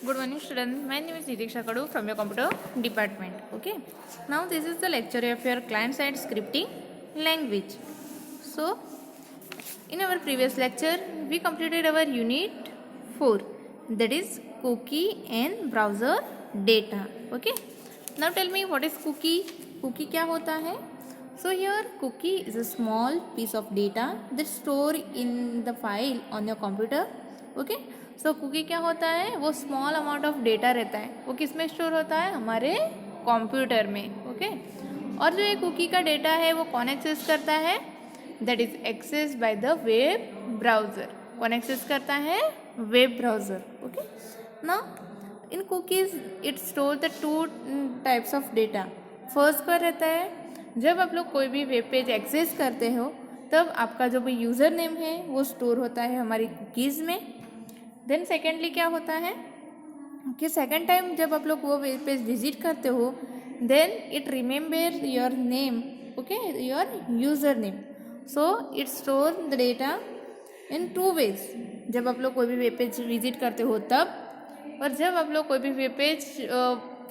Good morning, students. My name is Nitiksha Kadu from your computer department. Okay. Now this is the lecture of your client-side scripting language. So, in our previous lecture, we completed our unit 4, that is cookie and browser data. Okay. Now tell me what is cookie? Cookie क्या होता है? So here cookie is a small piece of data that store in the file on your computer. Okay. So cookie क्या होता है? वो small amount of data रहता है. वो किस में स्टोर होता है? हमारे कंप्यूटर में. ओके. और जो ये कुकी का डेटा है वो कौन एक्सेस करता है? That is access by the web browser. कौन एक्सेस करता है? Web browser. Okay. Now in cookies it store the two types of data. First क्या रहता है? जब आप लोग कोई भी वेब पेज एक्सेस करते हो तब आपका जो भी यूज़र नेम है वो स्टोर होता है हमारी कुकीज़ में. देन सेकेंडली क्या होता है कि सेकेंड टाइम जब आप लोग वो वेब पेज विजिट करते हो then it remember your name. Okay, your user name. So it store the data in two ways. जब आप लोग कोई भी वेब पेज विजिट करते हो तब, और जब आप लोग कोई भी वेब पेज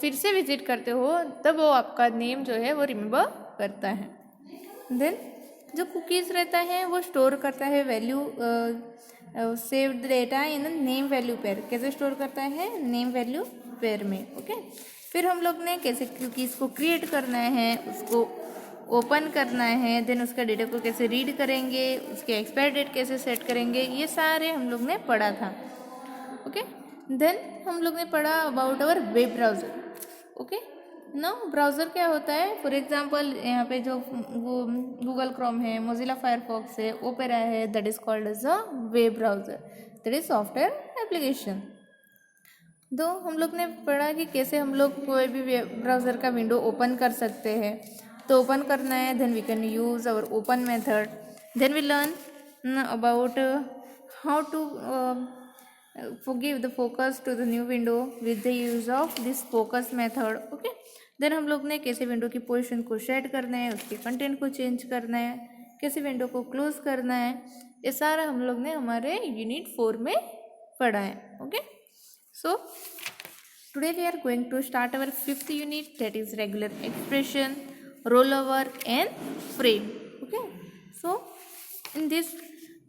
फिर से विजिट करते हो तब वो आपका नेम जो है वो रिमेंबर करता है. देन जो कुकीज़ रहता है वो स्टोर करता है value saved data in name value pair. कैसे स्टोर करता है? नेम वैल्यू पेयर में. ओके. फिर हम लोग ने कैसे कुकीज़ को क्रिएट करना है, उसको ओपन करना है, देन उसका डेटा को कैसे रीड करेंगे, उसके एक्सपायर डेट कैसे सेट करेंगे, ये सारे हम लोग ने पढ़ा था. ओके. देन हम लोग ने पढ़ा about our web browser. Okay. ना ब्राउज़र क्या होता है? फॉर एग्जांपल यहाँ पे जो वो गूगल क्रोम है, मोजिला फायरफॉक्स है, ओपेरा है, that is called as a web browser. That is software application. तो हम लोग ने पढ़ा कि कैसे हम लोग कोई भी वेब ब्राउज़र का विंडो ओपन कर सकते हैं. तो ओपन करना है, then we can use our open method. Then we learn about how to give the focus to the new window with the use of this focus method. Okay. Then हम लोग ने कैसे विंडो की position को set करना है, उसके content को चेंज करना है, कैसे विंडो को क्लोज करना है, ये सारा हम लोग ने हमारे यूनिट 4 में पढ़ा है. Okay. So today we are going to start our 5th unit, that is regular expression, roll over and frame. Okay. So in this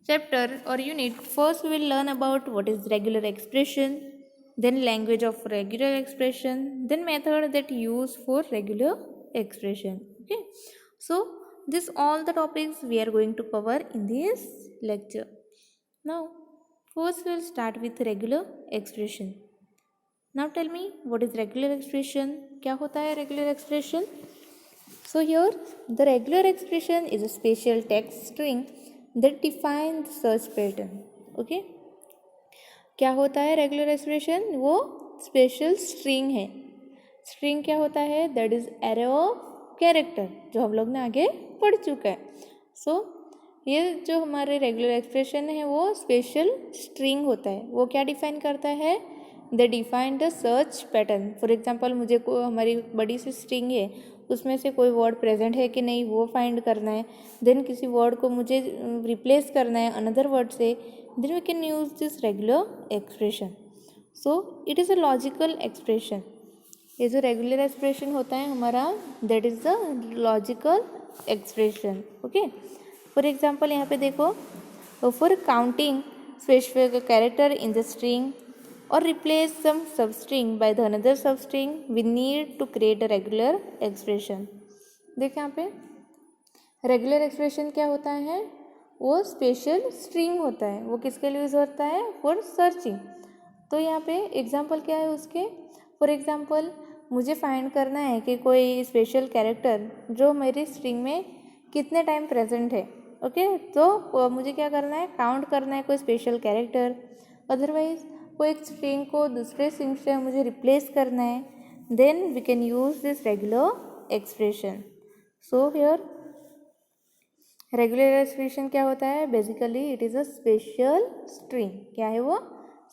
chapter or unit, first we will learn about what is regular expression, then language of regular expression, then method that use for regular expression. Okay. So this all the topics we are going to cover in this lecture. Now first we will start with regular expression. Now tell me what is regular expression. क्या होता है regular expression? So here the regular expression is a special text string that define the search pattern. Okay. क्या होता है regular expression? वो special string है. String क्या होता है? That is array of character, जो हम लोग ने आगे पढ़ चुका है. सो ये जो हमारे रेगुलर एक्सप्रेशन है वो स्पेशल स्ट्रिंग होता है. वो क्या डिफाइन करता है? दे define the search pattern. For example मुझे को हमारी बड़ी सी स्ट्रिंग है, उसमें से कोई वर्ड प्रेजेंट है कि नहीं वो फाइंड करना है. देन किसी वर्ड को मुझे रिप्लेस करना है अनदर वर्ड से, then we can use this regular expression. So it is a logical expression. ये जो रेगुलर एक्सप्रेशन होता है हमारा, that is the logical expression. Okay. For example यहाँ पे देखो, for counting specific character in the string or replace some substring by the another substring, we need to create a regular expression. देख यहाँ पे regular expression क्या होता है? वो स्पेशल स्ट्रिंग होता है. वो किसके लिए यूज़ होता है? For searching. तो यहाँ पे एग्जाम्पल क्या है उसके? फॉर एग्जाम्पल मुझे फाइंड करना है कि कोई स्पेशल कैरेक्टर जो मेरी स्ट्रिंग में कितने टाइम प्रेजेंट है. ओके. तो मुझे क्या करना है? काउंट करना है कोई स्पेशल कैरेक्टर. अदरवाइज कोई एक स्ट्रिंग को दूसरे स्ट्रिंग से मुझे रिप्लेस करना है, then we can use this regular expression. So here regular expression क्या होता है? Basically it is a special string. क्या है वो?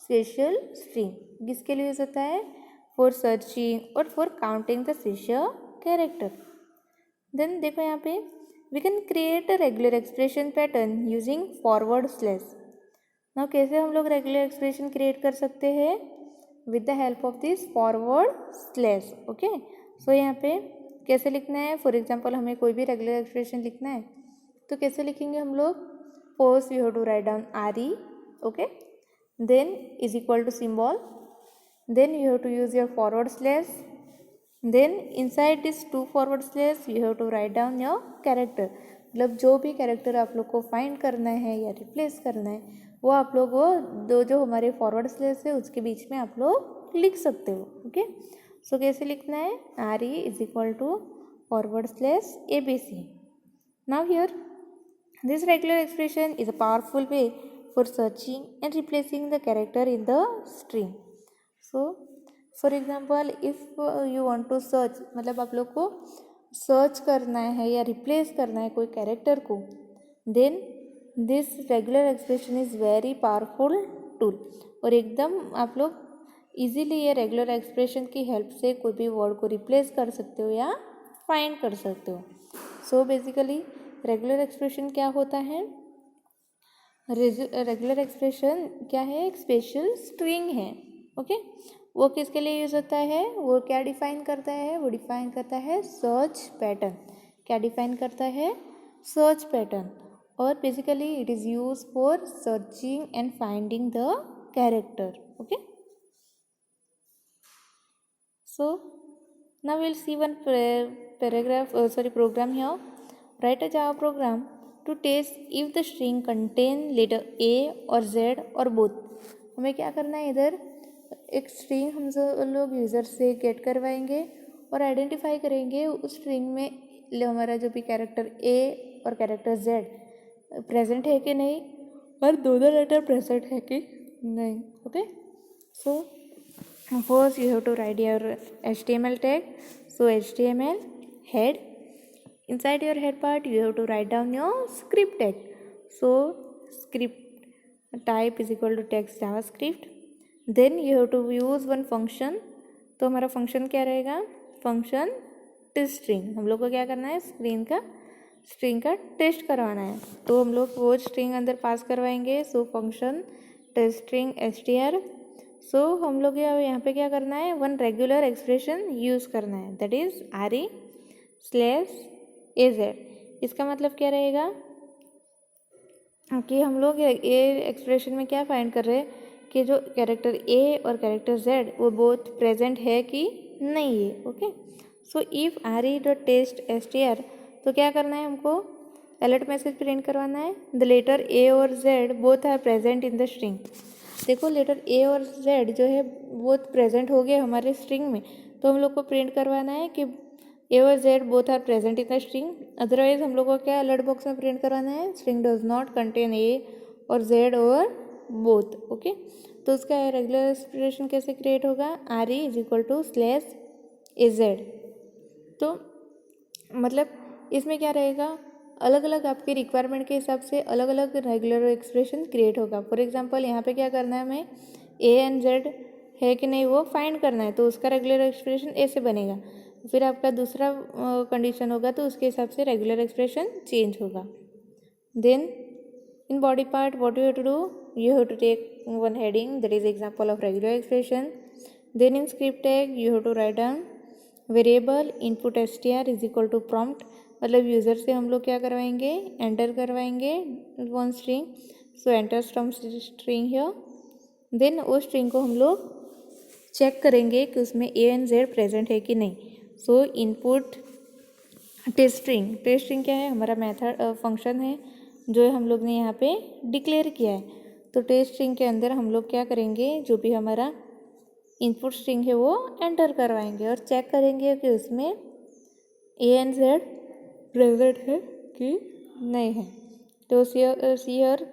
Special string. किसके लिए यूज होता है? फॉर सर्चिंग और for counting the special character. Then देखो यहाँ पे we can create a regular expression pattern using forward slash. ना कैसे हम लोग रेगुलर एक्सप्रेशन क्रिएट कर सकते हैं? With the help of this forward slash. Okay, so यहाँ पे कैसे लिखना है, फॉर एग्जाम्पल हमें कोई भी रेगुलर एक्सप्रेशन लिखना है तो कैसे लिखेंगे हम लोग, first you have to write down R E, okay, then is equal to symbol, then you have to use your forward slash, then inside this two forward slash you have to write down your character। मतलब जो भी character आप लोग को find करना है या replace करना है वो आप लोग वो दो जो हमारे फॉरवर्ड स्लैश है उसके बीच में आप लोग लिख सकते हो। ओके, सो कैसे लिखना है, R E is equal to forward slash A B C. Now here this regular expression is a powerful way for searching and replacing the character in the string. So for example if you want to search, मतलब आप लोग को search करना है या replace करना है कोई कैरेक्टर को, then this regular expression is very powerful tool. और एकदम आप लोग इजीली ये रेगुलर एक्सप्रेशन की हेल्प से कोई भी वर्ड को रिप्लेस कर सकते हो या फाइंड कर सकते हो। सो बेसिकली रेगुलर एक्सप्रेशन क्या होता है, रेगुलर एक्सप्रेशन क्या है, एक स्पेशल स्ट्रिंग है। ओके, वो किसके लिए यूज़ होता है, वो क्या डिफाइन करता है, वो डिफाइन करता है सर्च पैटर्न। क्या डिफाइन करता है, सर्च पैटर्न। और basically it is use for searching and finding the character. Okay, so now will see one program here. Write a Java program to test if the string contain letter A or Z or both। हमें क्या करना है, इधर एक string हम लोग user से gate करवाएंगे और आइडेंटिफाई करेंगे उस स्ट्रिंग में हमारा जो भी कैरेक्टर ए और कैरेक्टर जेड प्रेजेंट है कि नहीं, और दोनों लेटर प्रेजेंट है कि नहीं। Okay, so first you have to write your HTML tag. So HTML head, inside your head part you have to write down your script tag। so script type is equal to text javascript, then you have to use one function। तो हमारा function क्या रहेगा, function test string. हम लोग को क्या करना है, स्ट्रिंग का टेस्ट करवाना है, तो हम लोग वो स्ट्रिंग अंदर पास करवाएंगे। So function test string str। So हम लोग यहाँ पे क्या करना है, वन रेगुलर एक्सप्रेशन यूज़ करना है, that is R E slash A Z. इसका मतलब क्या रहेगा कि हम लोग ये एक्सप्रेशन में क्या फाइंड कर रहे हैं कि जो कैरेक्टर ए और कैरेक्टर जेड वो बोथ प्रेजेंट है कि नहीं है। Okay, so if R E dot test str, तो क्या करना है, हमको अलर्ट मैसेज प्रिंट करवाना है, द लेटर ए और Z both are present in the string. देखो लेटर ए और जेड जो है वो प्रेजेंट हो गए हमारे स्ट्रिंग में, तो हम लोग को प्रिंट करवाना है कि ए और Z both are present in the string. Otherwise हम लोग को क्या अलर्ट बॉक्स में प्रिंट करवाना है, string does not contain A और जेड और बोथ। ओके, तो उसका रेगुलर एक्सप्रेशन कैसे क्रिएट होगा, R E is equal to slash A Z. तो मतलब इसमें क्या रहेगा, अलग अलग आपके रिक्वायरमेंट के हिसाब से अलग अलग रेगुलर एक्सप्रेशन क्रिएट होगा। फॉर एग्जांपल यहाँ पे क्या करना है, हमें ए एंड जेड है कि नहीं वो फाइंड करना है, तो उसका रेगुलर एक्सप्रेशन ए से बनेगा। फिर आपका दूसरा कंडीशन होगा तो उसके हिसाब से रेगुलर एक्सप्रेशन चेंज होगा। Then in body part what you have to do, you have to take one heading, that is example of regular expression। then in script tag you have to write down variable input str is equal to prompt। मतलब user से हम लोग क्या करवाएंगे, enter करवाएंगे one string. So enter from string here, then वो string को हम लोग चेक करेंगे कि उसमें ए एंड जेड प्रेजेंट है कि नहीं। सो इनपुट टेस्ट स्ट्रिंग क्या है, हमारा मेथड फंक्शन है जो हम लोग ने यहाँ पे डिक्लेयर किया है। तो टेस्ट स्ट्रिंग के अंदर हम लोग क्या करेंगे, जो भी हमारा इनपुट स्ट्रिंग है वो एंटर करवाएंगे और चेक करेंगे कि उसमें ए एंड जेड प्रेजेंट है कि नहीं है। तो सीयर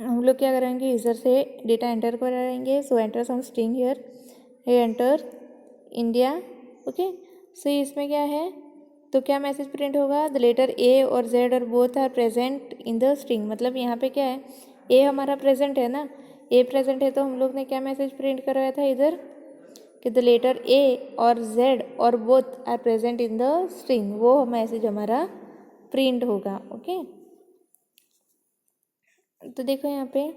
हम लोग क्या करेंगे, यूज़र से डेटा एंटर कराएंगे। So enter some string here, hey enter India. Okay, so इसमें क्या है, तो क्या मैसेज प्रिंट होगा, द लेटर ए और जेड और both are present in the string. मतलब यहाँ पे क्या है, ए हमारा प्रेजेंट है ना, ए प्रेजेंट है तो हम लोग ने क्या मैसेज प्रिंट करवाया था इधर कि द लेटर ए और जेड और both are present in the string, वो मैसेज हमारा प्रिंट होगा। ओके, तो देखो यहाँ पे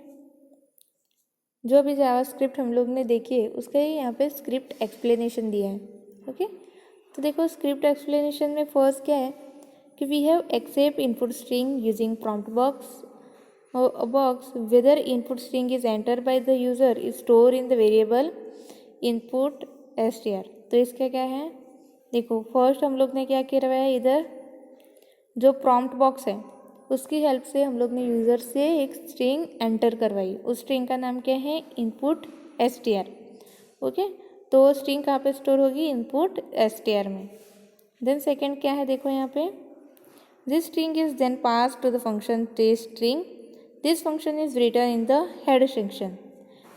जो भी जावास्क्रिप्ट हम लोग ने देखी है उसका ही यहाँ पे स्क्रिप्ट एक्सप्लेनेशन दिया है। ओके, तो देखो स्क्रिप्ट एक्सप्लेनेशन में फर्स्ट क्या है कि we have accept input string using prompt box whether input string is entered by the user is stored in the variable input str। तो इसका क्या है, देखो फर्स्ट हम लोग ने क्या किया हुआ है, इधर जो प्रॉम्प्ट बॉक्स है उसकी हेल्प से हम लोग ने यूज़र से एक स्ट्रिंग एंटर करवाई। उस स्ट्रिंग का नाम क्या है, इनपुट str। ओके, तो स्ट्रिंग कहाँ पे स्टोर होगी, इनपुट str में। देन सेकेंड क्या है, देखो यहाँ पे this string is then pass to the function test string, this function is return in the head section.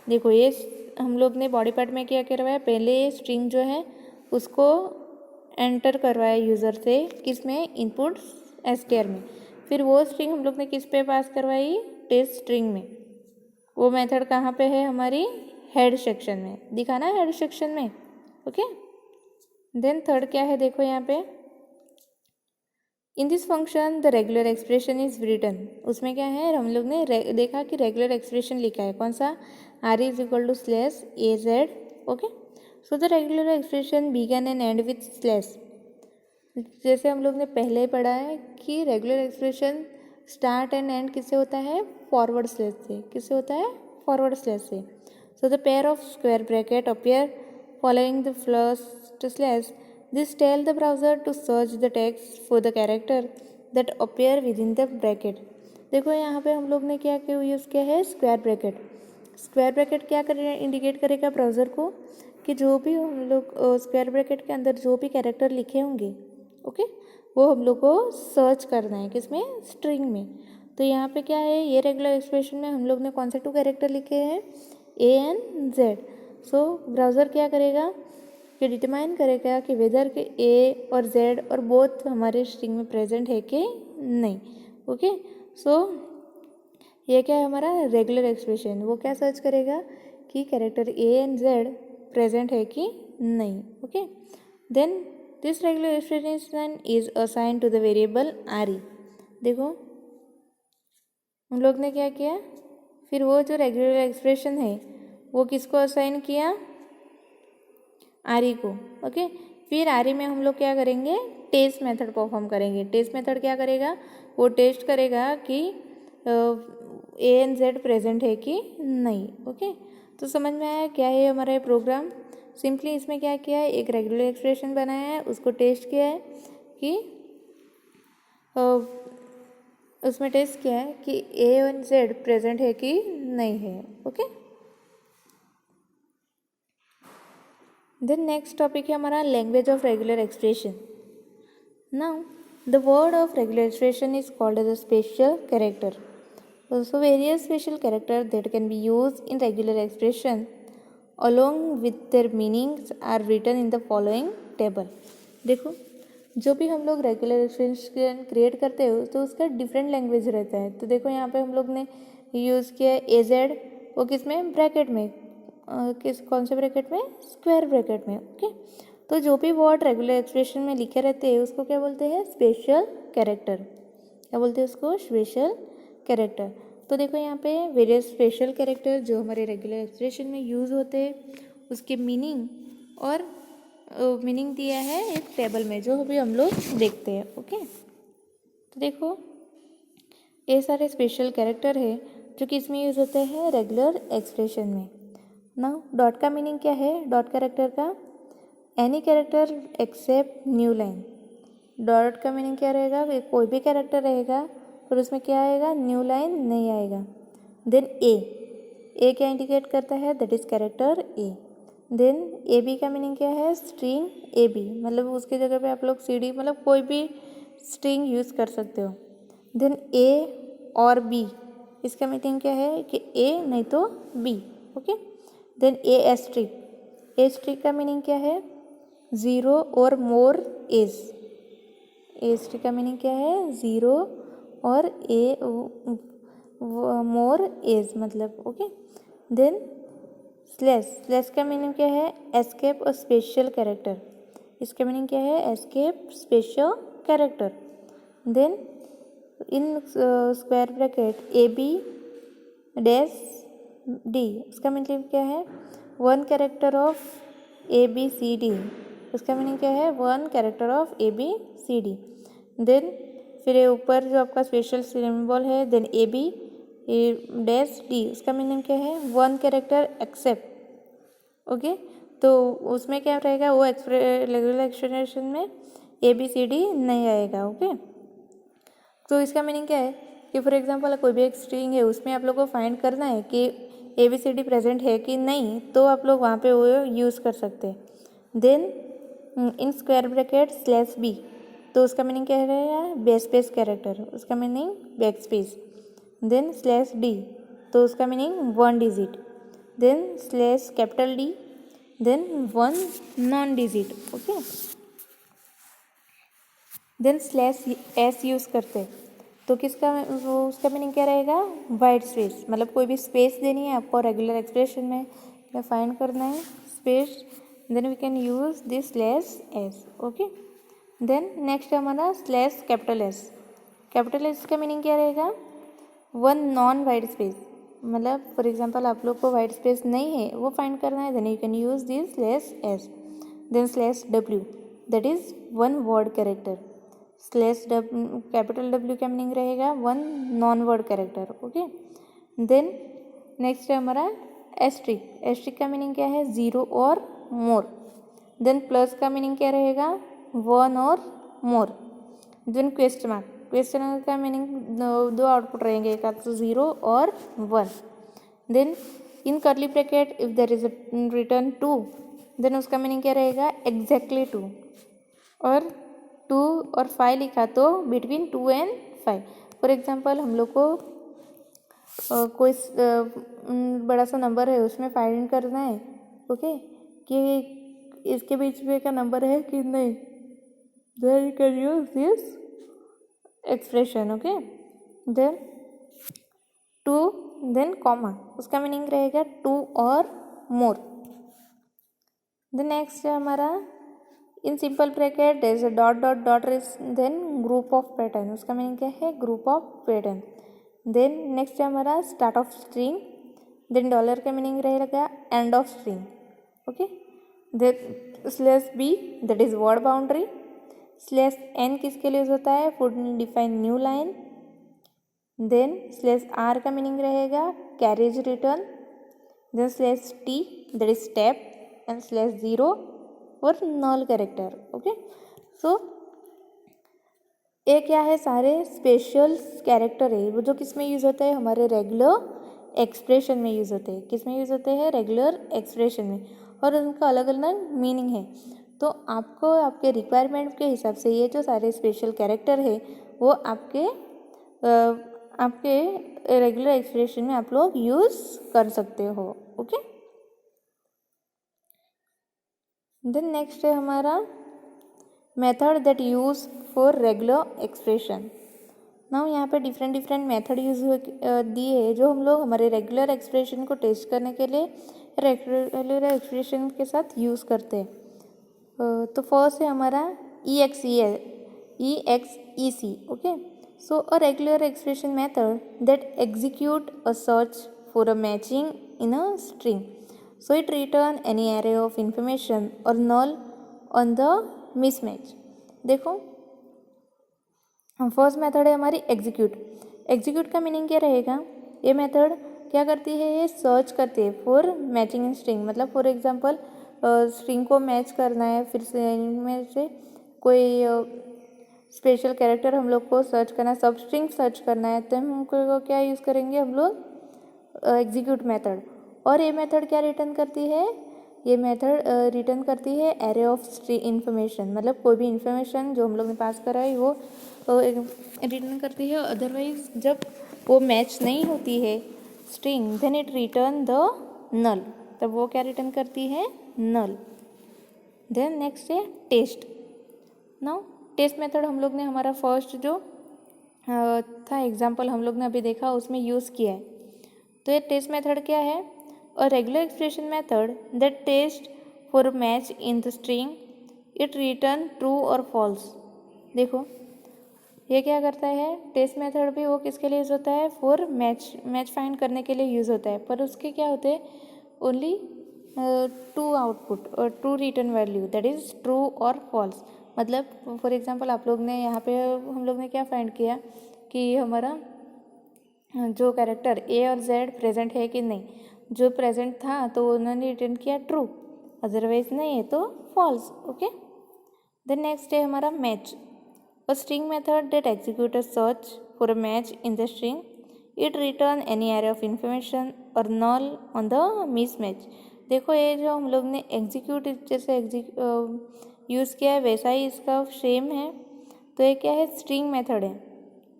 देखो ये हम लोग ने बॉडी पार्ट में क्या करवाया, पहले स्ट्रिंग जो है उसको एंटर करवाया यूज़र से, किसमें, इनपुट str में। फिर वो स्ट्रिंग हम लोग ने किस पे पास करवाई, टेस्ट स्ट्रिंग में। वो मेथड कहाँ पे है, हमारी हेड सेक्शन में, दिखाना हेड सेक्शन में। ओके, देन थर्ड क्या है, देखो यहाँ पे in this function the regular expression is written. उसमें क्या है, हम लोग ने देखा कि रेगुलर एक्सप्रेशन लिखा है, कौन सा, r is equal to slash A Z. Okay, so the regular expression begin and end with slash. जैसे हम लोग ने पहले पढ़ा है कि regular expression start and end किससे होता है, फॉरवर्ड स्लैश से। किससे होता है, फॉरवर्ड स्लैश से। So the pair of square bracket appear following the first slash, this tell the browser to search the text for the character that appear within the bracket। देखो यहाँ पे हम लोग ने क्या यूज़ किया है, स्क्वायर ब्रैकेट। स्क्वायर ब्रैकेट क्या करे, इंडिकेट करेगा ब्राउज़र को कि जो भी हम लोग स्क्वायर ब्रैकेट के अंदर जो भी कैरेक्टर लिखे होंगे, ओके, वो हम लोग को सर्च करना है, किसमें, स्ट्रिंग में। तो यहाँ पे क्या है, ये रेगुलर एक्सप्रेशन में हम लोग ने कौन से 2 कैरेक्टर लिखे हैं, ए एंड जेड। सो ब्राउज़र क्या करेगा कि डिटरमाइन करेगा कि वेदर के ए और जेड और बोथ हमारे स्ट्रिंग में प्रेजेंट है कि नहीं। ओके, सो ये क्या है हमारा रेगुलर एक्सप्रेशन, वो क्या सर्च करेगा कि character A and Z present है कि नहीं। Okay, then this regular expression is assign to the variable R E. देखो हम लोग ने क्या किया, फिर वो जो रेगुलर एक्सप्रेशन है वो किसको असाइन किया, आर ई को। ओके, फिर आर ई में हम लोग क्या करेंगे, टेस्ट मेथड परफॉर्म करेंगे। टेस्ट मेथड क्या करेगा, वो टेस्ट करेगा कि ए एंड जेड प्रेजेंट है कि नहीं। ओके, तो समझ में आया क्या है हमारा ये प्रोग्राम। सिंपली इसमें क्या किया है, एक रेगुलर एक्सप्रेशन बनाया है, उसको टेस्ट किया है कि उसमें टेस्ट किया है कि ए एंड जेड प्रेजेंट है कि नहीं है। ओके, देन नेक्स्ट टॉपिक है हमारा language of regular expression. Now the word of regular expression is called as a special character. So various special character that can be use in regular expression along with their meanings are written in the following table। देखो जो भी हम लोग regular expression create करते हो तो उसका different language रहता है। तो देखो यहाँ पे हम लोग ने यूज़ किया ए जेड, वो किस में, ब्रैकेट में, किस कौन से ब्रैकेट में, स्क्वायर ब्रैकेट में। ओके, तो जो भी वर्ड रेगुलर एक्सप्रेशन में लिखे रहते हैं उसको क्या बोलते हैं, स्पेशल कैरेक्टर। क्या बोलते हैं उसको, स्पेशल कैरेक्टर। तो देखो यहाँ पे वेरियस स्पेशल कैरेक्टर जो हमारे रेगुलर एक्सप्रेशन में यूज़ होते हैं उसके मीनिंग और मीनिंग दिया है एक टेबल में, जो अभी हम लोग देखते हैं। ओके, तो देखो ये सारे स्पेशल कैरेक्टर है जो कि इसमें यूज़ होते हैं रेगुलर एक्सप्रेशन में। ना डॉट का मीनिंग क्या है, डॉट कैरेक्टर का, any character except new line. Dot का मीनिंग क्या रहेगा, कोई भी कैरेक्टर रहेगा पर उसमें क्या आएगा, न्यू लाइन नहीं आएगा। देन ए क्या इंडिकेट करता है, that is character A. Then A B का मीनिंग क्या है, स्ट्रिंग ए बी, मतलब उसकी जगह पे आप लोग सी डी मतलब कोई भी स्ट्रिंग यूज़ कर सकते हो। देन ए और बी, इसका मीनिंग क्या है कि ए नहीं तो B. Okay, then asterisk का मीनिंग क्या है, ज़ीरो और मोर इज। ए स्ट्रिक का मीनिंग क्या है, ज़ीरो और ए मोर इज मतलब। ओके, देन स्लैश का मीनिंग क्या है, एस्केप अ स्पेशल कैरेक्टर। इसका मीनिंग क्या है, escape special character. Then in square bracket A B dash D, उसका मीनिंग क्या है? One character of A B C D, उसका मीनिंग क्या है? One character of A B C D. Then फिर ये ऊपर जो आपका स्पेशल सिंबल है, then A B dash D, उसका मीनिंग क्या है? One character accept. ओके, तो उसमें क्या रहेगा? वो रेगुलर एक्सप्रेशन में ए बी सी डी नहीं आएगा। ओके, तो इसका मीनिंग क्या है कि फॉर एग्जांपल कोई भी एक स्ट्रिंग है, उसमें आप लोग को फाइंड करना है कि A B C D present है कि नहीं, तो आप लोग वहाँ पे वो यूज़ कर सकते हैं। Then in square bracket slash B, तो उसका मीनिंग क्या रहेगा? बैक स्पेस कैरेक्टर, उसका meaning back space. Then slash D, तो उसका meaning one digit. Then slash capital D, then one non digit. Okay, then slash S use करते हैं, तो किसका वो उसका मीनिंग क्या रहेगा? वाइट स्पेस, मतलब कोई भी स्पेस देनी है आपको रेगुलर एक्सप्रेशन में या फाइंड करना है space, then we can use this slash S. Okay, then next हमारा slash capital S. Capital S का मीनिंग क्या रहेगा? वन नॉन वाइट स्पेस, मतलब फॉर एग्जांपल आप लोग को वाइट स्पेस नहीं है, वो फाइंड करना है, then you can use this slash S. Then slash W, that is one word character. Slash capital W का मीनिंग रहेगा one non word character. Okay, then next है हमारा एस्ट्रिक। एस्ट्रिक का मीनिंग क्या है? ज़ीरो और मोर। देन प्लस का meaning क्या रहेगा? वन और more. Then question mark, question mark का मीनिंग दो आउटपुट रहेंगे, एक तो ज़ीरो और one. Then in curly bracket if there is return two, then उसका मीनिंग क्या रहेगा? Exactly two. और 2 और 5 लिखा तो बिटवीन 2 एंड 5। फॉर एग्जांपल हम लोग को कोई बड़ा सा नंबर है, उसमें फाइंड करना है ओके कि इसके बीच में का नंबर है कि नहीं, then you can use this expression. Okay, then 2 then comma, उसका मीनिंग रहेगा 2 और मोर। देन नेक्स्ट है हमारा in simple bracket there is a dot dot dot then group of pattern, उसका मीनिंग क्या है? Group of pattern. Then next है हमारा start of string, then dollar का मीनिंग रहेगा end of string. Okay, then slash B that is word boundary. Slash N किसके लिए use होता है? For define new line. Then slash R का meaning रहेगा carriage return. Then slash T that is step and slash zero और null character. Okay, सो ये क्या है? सारे स्पेशल कैरेक्टर है वो जो किस में यूज़ होते हैं? हमारे रेगुलर एक्सप्रेशन में यूज़ होते हैं। किस में यूज़ होते हैं? रेगुलर एक्सप्रेशन में, और उनका अलग अलग मीनिंग है। तो आपको आपके रिक्वायरमेंट के हिसाब से ये जो सारे स्पेशल कैरेक्टर है वो आपके रेगुलर एक्सप्रेशन में आप लोग यूज़ कर सकते हो। ओके, देन नेक्स्ट है हमारा method that use for regular expression. Now यहाँ पे डिफरेंट मेथड यूज दिए है जो हम लोग हमारे रेगुलर एक्सप्रेशन को टेस्ट करने के लिए रेगुलर एक्सप्रेशन के साथ यूज़ करते हैं। तो फर्स्ट है हमारा EXEC। Okay, so a regular expression method that execute a search for a matching in a string, so it return any array of information or null on the mismatch। देखो first method है हमारी execute. Execute का meaning क्या रहेगा? ये method क्या करती है? ये सर्च करती है फॉर मैचिंग इन स्ट्रिंग, मतलब फॉर एग्जांपल स्ट्रिंग को मैच करना है, फिर से इनमें से कोई स्पेशल कैरेक्टर हम लोग को सर्च करना है, सब स्ट्रिंग सर्च करना है, तो हमको क्या यूज़ करेंगे हम लोग? Execute method. और ये मेथड क्या रिटर्न करती है? ये मेथड रिटर्न करती है एरे ऑफ इन्फॉर्मेशन, मतलब कोई भी इन्फॉर्मेशन जो हम लोग ने पास करा है वो रिटर्न करती है। अदरवाइज जब वो मैच नहीं होती है string, then it return the null, तब वो क्या रिटर्न करती है? नल। देन नेक्स्ट है टेस्ट। नाउ टेस्ट मेथड हम लोग ने हमारा फर्स्ट जो था एग्जाम्पल हम लोग ने अभी देखा उसमें यूज़ किया है। तो ये टेस्ट मेथड क्या है? A regular expression method that tests for a match in the string, it return true or false। देखो ये क्या करता है, टेस्ट मेथड भी वो किसके लिए यूज़ होता है, फॉर मैच फाइंड करने के लिए यूज़ होता है, पर उसके क्या होते हैं, ओनली टू आउटपुट और two return value, that is true और फॉल्स। मतलब फॉर एग्जांपल आप लोग ने यहाँ पे हम लोग ने क्या फाइंड किया कि हमारा जो कैरेक्टर ए और जेड प्रेजेंट है कि नहीं, जो प्रेजेंट था तो उन्होंने रिटर्न किया ट्रू, अदरवाइज नहीं है तो फॉल्स। ओके, देन नेक्स्ट है हमारा match, a string method that executes a search for a match in the string. It return any array of information or null on the mismatch. देखो ये जो हम लोग ने एग्जीक्यूट जैसे यूज़ किया है वैसा ही इसका सेम है। तो ये क्या है, स्ट्रिंग मेथड है।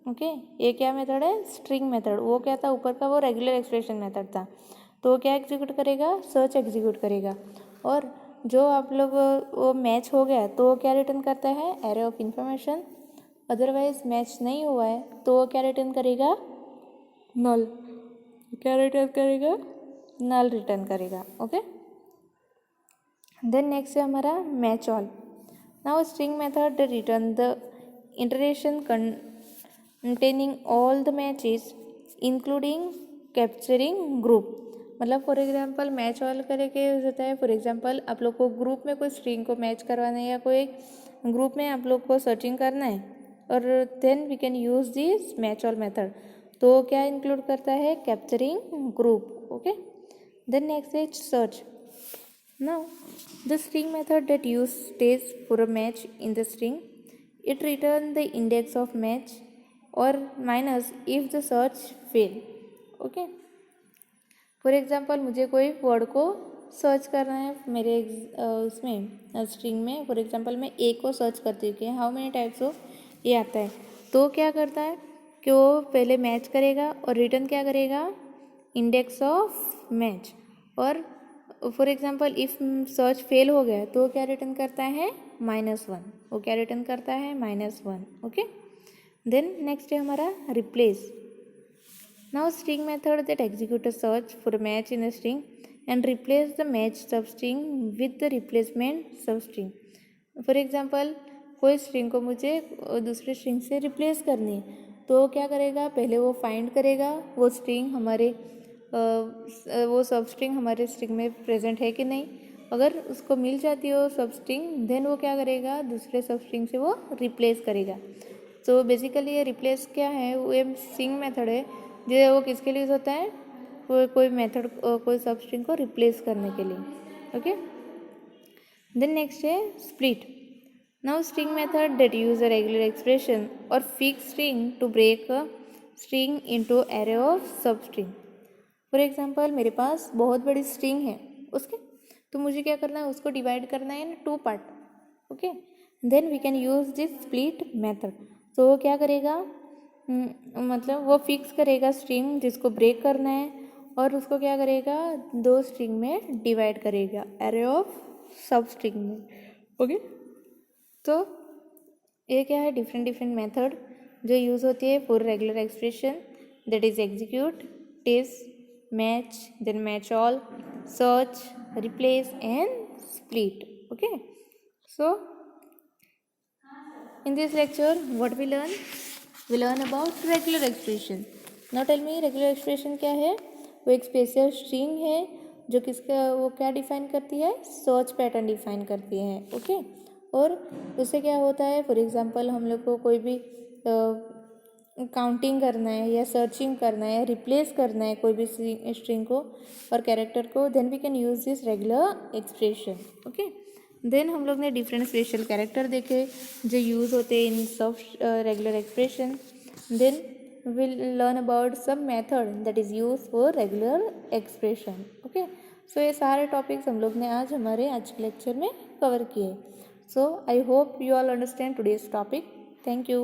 ओके, ये क्या मेथड है, स्ट्रिंग मेथड। वो क्या था, ऊपर का वो रेगुलर एक्सप्रेशन मेथड था, तो वो क्या एग्जीक्यूट करेगा, सर्च एग्जीक्यूट करेगा। और जो आप लोग वो मैच हो गया तो वो क्या रिटर्न करता है, array of information. Otherwise match नहीं हुआ है तो वो क्या रिटर्न करेगा, नल। क्या रिटर्न करेगा, नल रिटर्न करेगा। ओके, देन नेक्स्ट है हमारा match all. Now string method return the interaction containing all the matches including capturing group. मतलब फॉर एग्जांपल मैच ऑल करके यूज होता है। फॉर एग्जांपल आप लोग को ग्रुप में कोई स्ट्रिंग को मैच करवाना है या कोई ग्रुप में आप लोग को सर्चिंग करना है, और then we can use this match all method. तो क्या इंक्लूड करता है, capturing group. Okay, then next is search. Now the string method that use stage for a match in the string, it return the index of match और minus if the search fail. Okay, for example मुझे कोई word को search करना है मेरे उसमें string में। For example मैं ए को सर्च करती हूँ कि हाउ मेनी टाइप्स ऑफ ये आता है, तो क्या करता है कि वो पहले मैच करेगा और रिटर्न क्या करेगा, इंडेक्स ऑफ मैच। और for example if search fail हो गया तो क्या रिटर्न करता है, -1। वो क्या रिटर्न करता है, -1। ओके, देन नेक्स्ट है हमारा replace. Now string method that execute a search for a match in a string and replace the match substring with the replacement substring. For example कोई स्ट्रिंग को मुझे दूसरे स्ट्रिंग से replace करनी है, तो क्या करेगा, पहले वो फाइंड करेगा वो स्ट्रिंग हमारे वो सब स्ट्रिंग हमारे स्ट्रिंग में प्रेजेंट है कि नहीं। अगर उसको मिल जाती है वो सब स्ट्रिंग, देन वो क्या करेगा, दूसरे सब स्ट्रिंग से वो रिप्लेस करेगा। तो बेसिकली ये रिप्लेस क्या है, वो एक स्ट्रिंग मेथड है जो वो किसके लिए यूज़ होता है, कोई मेथड कोई सब स्ट्रिंग को रिप्लेस करने के लिए। ओके, देन नेक्स्ट है split. Now string method that use a regular expression or fixed string to break a string into array of substring. For example मेरे पास बहुत बड़ी string है, उसके तो मुझे क्या करना है, उसको डिवाइड करना है in 2 part. Okay, then we can use this split method. तो वो क्या करेगा, मतलब वो फिक्स करेगा स्ट्रिंग जिसको ब्रेक करना है और उसको क्या करेगा, 2 स्ट्रिंग में डिवाइड करेगा एरे ऑफ सब स्ट्रिंग में। ओके, तो ये क्या है, डिफरेंट मेथड जो यूज़ होती है for regular expression, that is execute, test, match, then match all, search, replace and split. Okay, so in this lecture what we learn about regular expression. Now tell me, regular expression क्या है, वो एक special string है जो किसका वो क्या define करती है, सर्च पैटर्न डिफाइन करती है। ओके, और उससे क्या होता है, फॉर एग्जांपल हम लोग को कोई भी काउंटिंग करना है या सर्चिंग करना है या रिप्लेस करना है कोई भी स्ट्रिंग को और कैरेक्टर को, then we can use this regular expression. Okay, then हम लोग ने डिफरेंट स्पेशल कैरेक्टर देखे जो यूज़ होते हैं इन सब regular expression. Then we'll learn about some method that is used for regular expression. Okay, so ये सारे टॉपिक्स हम लोग ने आज के लेक्चर में कवर किए। So I hope you all understand today's topic. Thank you.